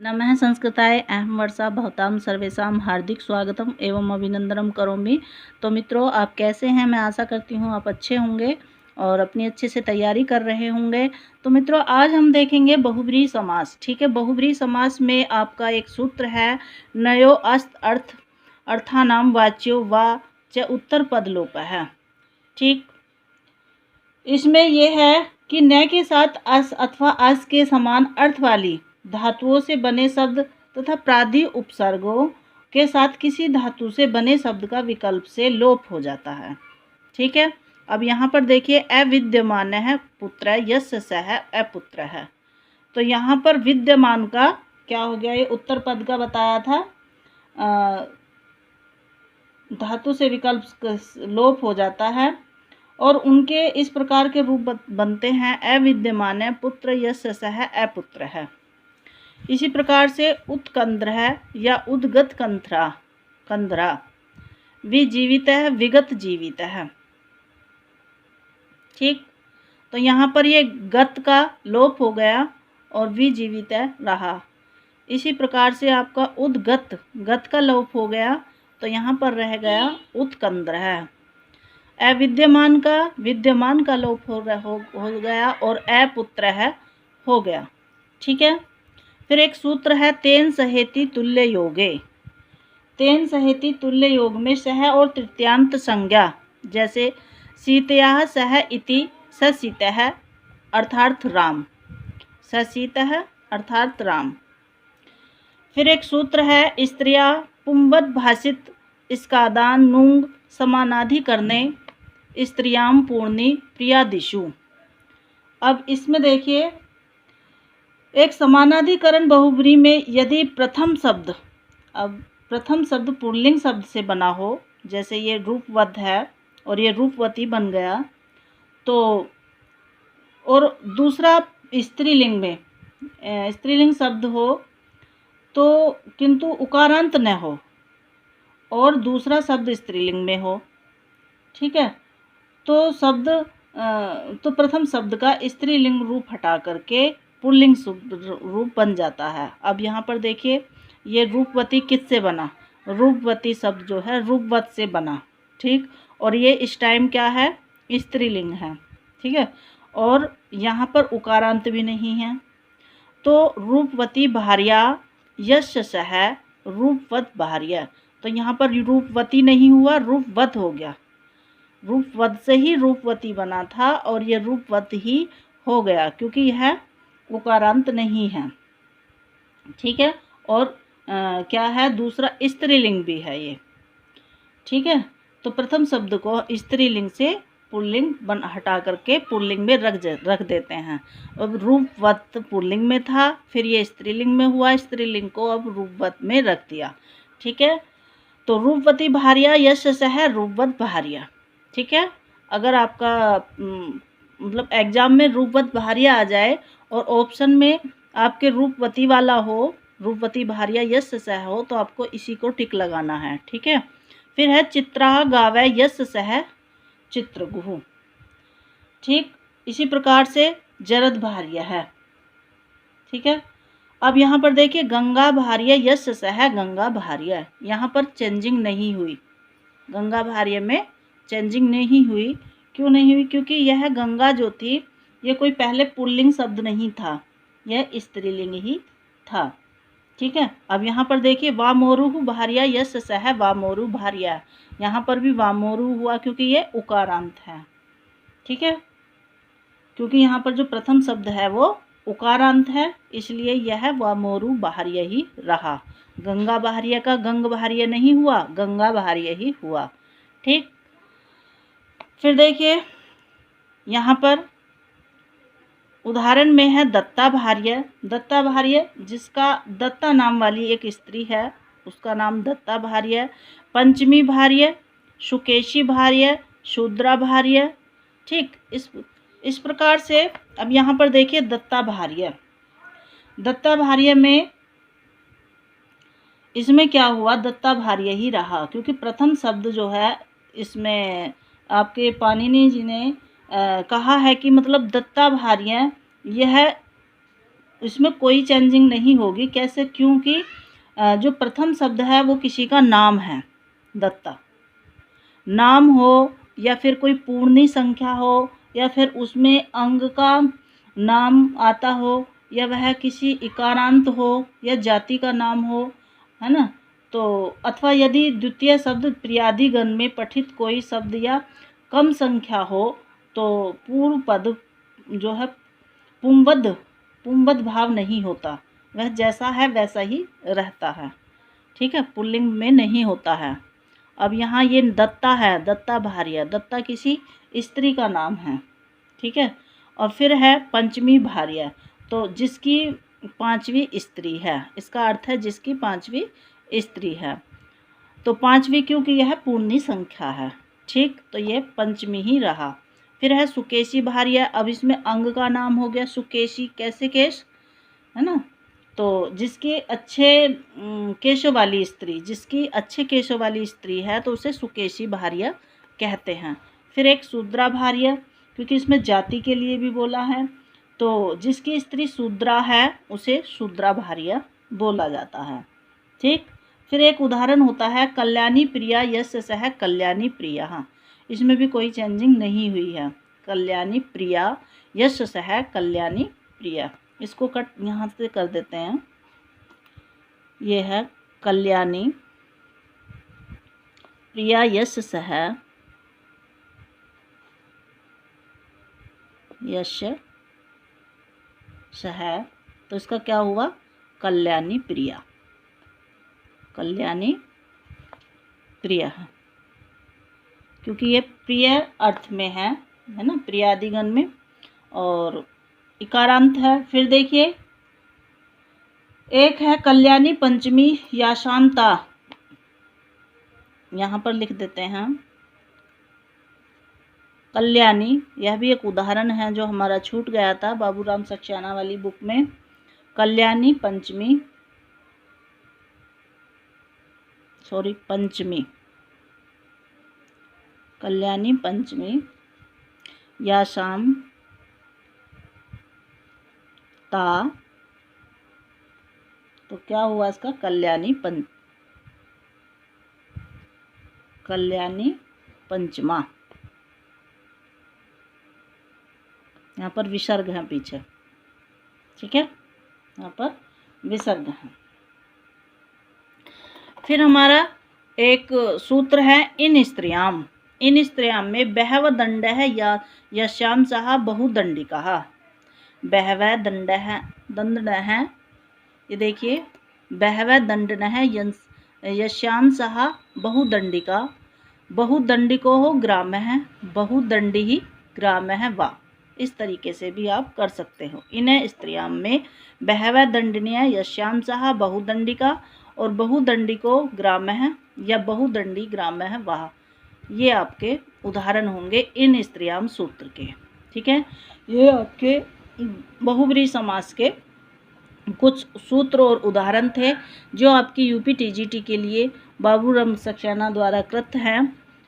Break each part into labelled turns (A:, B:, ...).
A: नमः संस्कृताय अहं वर्षा भवतां सर्वेषां हार्दिक स्वागतम एवं अभिनंदनम करोमि। तो मित्रों, आप कैसे हैं? मैं आशा करती हूँ आप अच्छे होंगे और अपनी अच्छे से तैयारी कर रहे होंगे। तो मित्रों, आज हम देखेंगे बहुब्रीहि समास। ठीक है, बहुब्रीहि समास में आपका एक सूत्र है, नयो अस्त अर्थ अर्थानाम वाच्यो वा च उत्तर पद लोप है। ठीक, इसमें यह है कि न के साथ अस अथवा अस के समान अर्थ वाली धातुओं से बने शब्द तथा प्रादि उपसर्गों के साथ किसी धातु से बने शब्द का विकल्प से लोप हो जाता है। ठीक है, अब यहाँ पर देखिए, अविद्यमान है पुत्र, यस्य सह अपुत्र है। तो यहाँ पर विद्यमान का क्या हो गया? ये उत्तर पद का बताया था, धातु से विकल्प लोप हो जाता है और उनके इस प्रकार के रूप बनते हैं, अविद्यमान है पुत्र, यस्य सह अपुत्र है। इसी प्रकार से उत्कंद्र है या उद्गत कंधरा, विजीवित है विगत जीवित है। ठीक, तो यहाँ पर ये गत का लोप हो गया और विजीवित रहा। इसी प्रकार से आपका उद्गत गत का लोप हो गया तो यहाँ पर रह गया उत्कंद्र है। अविद्यमान का विद्यमान का लोप हो गया और अपुत्र है हो गया। ठीक है, फिर एक सूत्र है, तेन सहेति तुल्य योगे। तेन सहेति तुल्य योग में सह और तृतीयांत संज्ञा, जैसे सीतया सह इति ससीतः अर्थात राम, ससीतः अर्थात राम। फिर एक सूत्र है, स्त्रिया पुंवत भाषित इसकादान नुंग समानाधि करने स्त्रियाम पूर्णी प्रियादिशु। अब इसमें देखिए, एक समानाधिकरण बहुब्रीहि में यदि प्रथम शब्द पुल्लिंग शब्द से बना हो, जैसे ये रूपवत है और ये रूपवती बन गया, तो और दूसरा स्त्रीलिंग में स्त्रीलिंग शब्द हो तो किंतु उकारांत न हो और दूसरा शब्द स्त्रीलिंग में हो। ठीक है, तो प्रथम शब्द का स्त्रीलिंग रूप हटा करके पुल्लिंग रूप बन जाता है। अब यहाँ पर देखिए, ये रूपवती किससे बना? रूपवती शब्द जो है रूपवत से बना। ठीक, और ये इस टाइम क्या है? स्त्रीलिंग है। ठीक है, और यहाँ पर उकारांत भी नहीं है, तो रूपवती भार्या यस्य सह रूपवत भार्या। तो यहाँ पर रूपवती नहीं हुआ, रूपवत हो गया। रूपवत से ही रूपवती बना था और ये रूपवत ही हो गया क्योंकि यह उकारांत नहीं है। ठीक है, और क्या है? दूसरा स्त्रीलिंग भी है ये। ठीक है, तो प्रथम शब्द को स्त्रीलिंग से पुल्लिंग हटा करके पुल्लिंग में रख देते हैं। अब रूपवत पुल्लिंग में था, फिर ये स्त्रीलिंग में हुआ, स्त्रीलिंग को अब रूपवत में रख दिया। ठीक है, तो रूपवती भार्या यस्य सह रूपवत भार्या। ठीक है, अगर आपका मतलब एग्जाम में रूपवत भार्या आ जाए और ऑप्शन में आपके रूपवती वाला हो, रूपवती भार्या यस्य सह हो, तो आपको इसी को टिक लगाना है। ठीक है, फिर है चित्रा गावै यस्य सह चित्रगुह। ठीक, इसी प्रकार से जरद भार्या है। ठीक है, अब यहाँ पर देखिए, गंगा भार्या यस्य सह गंगा भार्या, यहाँ पर चेंजिंग नहीं हुई, गंगा भार्या में चेंजिंग नहीं हुई। क्यों नहीं हुई? क्योंकि यह गंगा जो थी ये कोई पहले पुल्लिंग शब्द नहीं था, यह स्त्रीलिंग ही था। ठीक है, अब यहाँ पर देखिए, वामोरुह भार्या यस्य सह वामोरु भार्या, यहाँ पर भी वामोरु हुआ क्योंकि ये उकारांत है। ठीक है, क्योंकि यहाँ पर जो प्रथम शब्द है वो उकारांत है, इसलिए यह वामोरु भार्या ही रहा। गंगा भार्या का गंग भार्या नहीं हुआ, गंगा भार्या ही हुआ। ठीक, फिर देखिए यहाँ पर उदाहरण में है दत्ता भार्य। दत्ता भार्य, जिसका दत्ता नाम वाली एक स्त्री है उसका नाम दत्ता भार्य। पंचमी भार्य, सुकेशी भार्य, शूद्रा भार्य। ठीक, इस प्रकार से अब यहाँ पर देखिए दत्ता भार्य। दत्ता भार्य में इसमें क्या हुआ? दत्ता भार्य ही रहा क्योंकि प्रथम शब्द जो है इसमें आपके पाणिनि जी ने कहा है कि मतलब दत्ता भार्य यह इसमें कोई चेंजिंग नहीं होगी। कैसे? क्योंकि जो प्रथम शब्द है वो किसी का नाम है। दत्ता नाम हो या फिर कोई पूर्णी संख्या हो या फिर उसमें अंग का नाम आता हो या वह किसी इकारांत हो या जाति का नाम हो, है ना। तो अथवा यदि द्वितीय शब्द प्रियादि गण में पठित कोई शब्द या कम संख्या हो तो पूर्व पद जो है पुंवद भाव नहीं होता, वह जैसा है वैसा ही रहता है। ठीक है, पुल्लिंग में नहीं होता है। अब यहाँ ये दत्ता है, दत्ता भार्या, दत्ता किसी स्त्री का नाम है। ठीक है, और फिर है पंचमी भार्या, तो जिसकी पांचवी स्त्री है, इसका अर्थ है जिसकी पांचवी स्त्री है। तो पांचवी क्योंकि यह पूर्णी संख्या है। ठीक, तो ये पंचमी ही रहा। फिर है सुकेशी भार्या। अब इसमें अंग का नाम हो गया सुकेशी, कैसे केश, है ना। तो जिसके अच्छे केशों वाली स्त्री, जिसकी अच्छे केशों वाली स्त्री है तो उसे सुकेशी भार्या कहते हैं। फिर एक शूद्रा भार्या, क्योंकि इसमें जाति के लिए भी बोला है, तो जिसकी स्त्री शूद्रा है उसे शूद्रा भार्या बोला जाता है। ठीक, फिर एक उदाहरण होता है कल्याणी प्रिया यस्य सह कल्याणी प्रिया। हाँ, इसमें भी कोई चेंजिंग नहीं हुई है। कल्याणी प्रिया यस्य सह कल्याणी प्रिया, इसको कट यहाँ से कर देते हैं। ये है कल्याणी प्रिया यश सह यश सह, तो इसका क्या हुआ? कल्याणी प्रिया, कल्याणी प्रिया, क्योंकि ये प्रिय अर्थ में है ना, प्रियादिगण में, और इकारांत है। फिर देखिए एक है कल्याणी पंचमी या शांता, यहाँ पर लिख देते हैं कल्याणी। यह भी एक उदाहरण है जो हमारा छूट गया था बाबूराम सक्सेना वाली बुक में। कल्याणी पंचमी, पंचमी, कल्याणी पंचमी या शाम ता, तो क्या हुआ इसका? कल्याणी पंचमा। यहाँ पर विसर्ग है पीछे। ठीक है, यहाँ पर विसर्ग है। फिर हमारा एक सूत्र है इन स्त्रियाम। इन स्त्रियाम में बहव दंड है या यश्याम सह बहुदंडिका। बहव दंड है, दंड है, ये देखिए बहव दंडन है यश्याम सह बहुदंडिका। बहुदंडिको हो ग्राम्य है, बहुदंडी ही ग्राम्य है वा। इस तरीके से भी आप कर सकते हो। इन स्त्रियाम में बहव दंडनीय यश्याम सह बहुदंडिका और बहुदंडिको ग्राम्य है या बहुदंडी ग्राम्य है वाह। ये आपके उदाहरण होंगे इन स्त्रियाम सूत्र के। ठीक है, ये आपके बहुब्रीहि समास के कुछ सूत्र और उदाहरण थे जो आपकी यूपी टीजीटी के लिए बाबूराम सक्सेना द्वारा कृत हैं।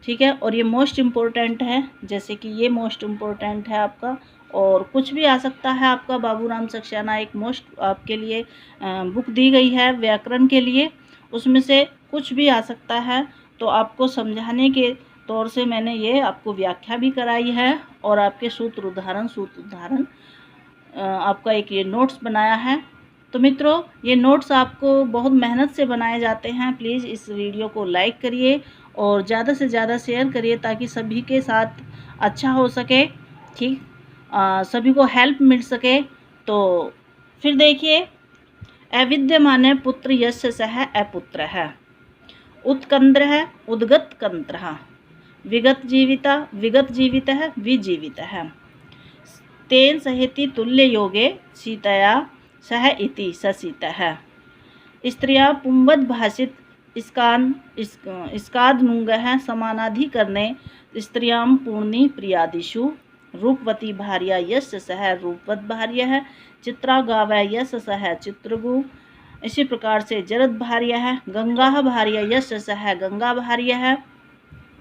A: ठीक है, और ये मोस्ट इम्पोर्टेंट है, जैसे कि ये मोस्ट इम्पोर्टेंट है आपका, और कुछ भी आ सकता है आपका। बाबूराम सक्सेना एक मोस्ट आपके लिए बुक दी गई है व्याकरण के लिए, उसमें से कुछ भी आ सकता है। तो आपको समझाने के तौर से मैंने ये आपको व्याख्या भी कराई है और आपके सूत्र उदाहरण आपका एक ये नोट्स बनाया है। तो मित्रों, ये नोट्स आपको बहुत मेहनत से बनाए जाते हैं। प्लीज़ इस वीडियो को लाइक करिए और ज़्यादा से ज़्यादा शेयर करिए ताकि सभी के साथ अच्छा हो सके। ठीक, सभी को हेल्प मिल सके। तो फिर देखिए अविद्यमाने पुत्र यस्य सह अपुत्र है, उत्कंद्र है उद्गत कंत्र, विगत जीवित है विजीवित है, तेन सहेति तुल्य योगे सीतया सह इति ससीत है। स्त्रियां पुंवद भाषित इसकाद नुंग है समानाधिकरणे स्त्रियां पूर्णी प्रियादिषु रूपवती भार्या यस्य सह रूपवत भार्य है, चित्रा गावै यस्य सह चित्रगु। इसी प्रकार से जरद भार्य है, गंगा भार्य यस्य सह गंगा भार्य है,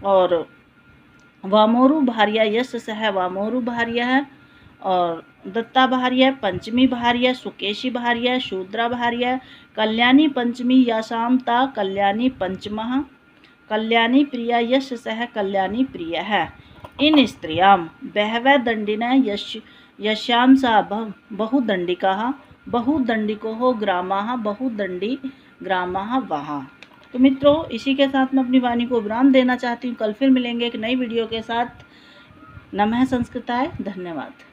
A: और वामोरु भार्या यस्य सह वामोरु भार्य है, और दत्ता भार्या, पंचमी भार्या, सुकेशी भार्या, शूद्रा भार्या, कल्याणी पंचमी यासामता, कल्याणी पंचमः, कल्याणी प्रिया यश सह कल्याणी प्रिय है। इन स्त्रियां बहवः दंडिना यश्याम सा बहुदंडिका, बहुदंडिको हो ग्रामाः, बहुदंडी ग्रामाः वहाँ। तो मित्रों, इसी के साथ मैं अपनी वाणी को विराम देना चाहती हूँ। कल फिर मिलेंगे एक नई वीडियो के साथ। नमः संस्कृताय। धन्यवाद।